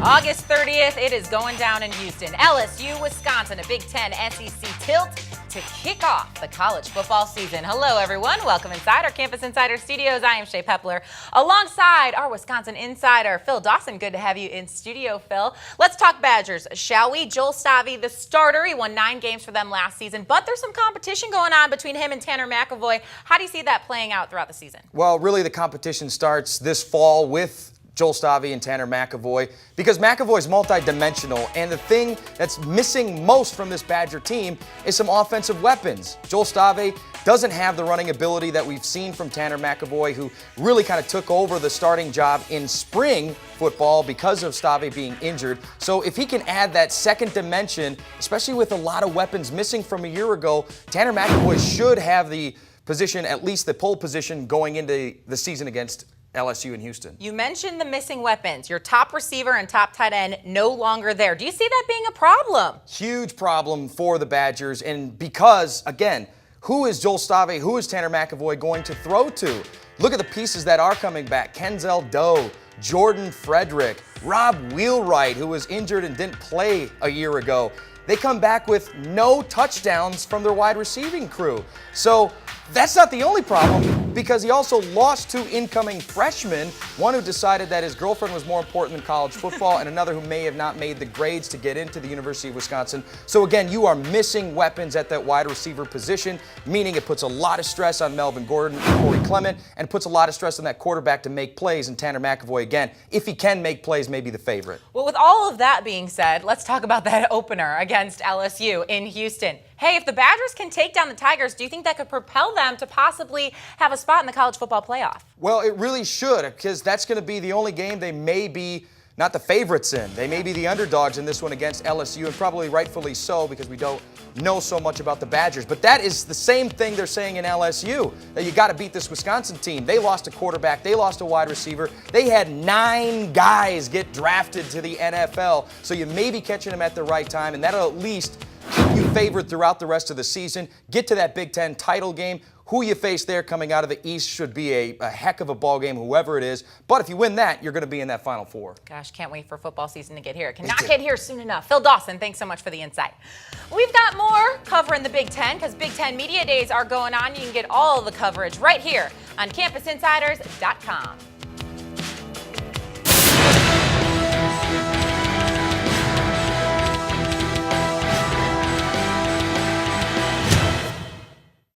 August 30th, it is going down in Houston. LSU, Wisconsin, a Big Ten SEC tilt to kick off the college football season. Hello, everyone. Welcome inside our Campus Insider studios. I am Shae Peppler, alongside our Wisconsin insider, Phil Dawson. Good to have you in studio, Phil. Let's talk Badgers, shall we? Joel Stave, the starter. He won 9 games for them last season, but there's some competition going on between him and Tanner McEvoy. How do you see that playing out throughout the season? Well, really, the competition starts this fall with Joel Stave and Tanner McEvoy, because McEvoy is multi-dimensional, and the thing that's missing most from this Badger team is some offensive weapons. Joel Stave doesn't have the running ability that we've seen from Tanner McEvoy, who really kind of took over the starting job in spring football because of Stave being injured. So if he can add that second dimension, especially with a lot of weapons missing from a year ago, Tanner McEvoy should have the position, at least the pole position, going into the season against LSU in Houston. You mentioned the missing weapons. Your top receiver and top tight end no longer there. Do you see that being a problem? Huge problem for the Badgers, and because, again, who is Joel Stave, who is Tanner McEvoy going to throw to? Look at the pieces that are coming back. Kenzel Doe, Jordan Frederick, Rob Wheelwright, who was injured and didn't play a year ago. They come back with no touchdowns from their wide receiving crew. So that's not the only problem, because he also lost 2 incoming freshmen, one who decided that his girlfriend was more important than college football, and another who may have not made the grades to get into the University of Wisconsin. So again, you are missing weapons at that wide receiver position, meaning it puts a lot of stress on Melvin Gordon and Clement, and puts a lot of stress on that quarterback to make plays, and Tanner McEvoy, again, if he can make plays, may be the favorite. Well, with all of that being said, let's talk about that opener against LSU in Houston. Hey, if the Badgers can take down the Tigers, do you think that could propel them to possibly have a spot in the college football playoff? Well, it really should, because that's going to be the only game they may be not the favorites in. They may be the underdogs in this one against LSU, and probably rightfully so, because we don't know so much about the Badgers. But that is the same thing they're saying in LSU, that you got to beat this Wisconsin team. They lost a quarterback. They lost a wide receiver. They had 9 guys get drafted to the NFL, so you may be catching them at the right time, and that'll at least keep you favored throughout the rest of the season. Get to that Big Ten title game. Who you face there coming out of the East should be a heck of a ball game, whoever it is. But if you win that, you're going to be in that Final Four. Gosh, can't wait for football season to get here. It cannot get here soon enough. Phil Dawson, thanks so much for the insight. We've got more covering the Big Ten, because Big Ten Media Days are going on. You can get all the coverage right here on CampusInsiders.com.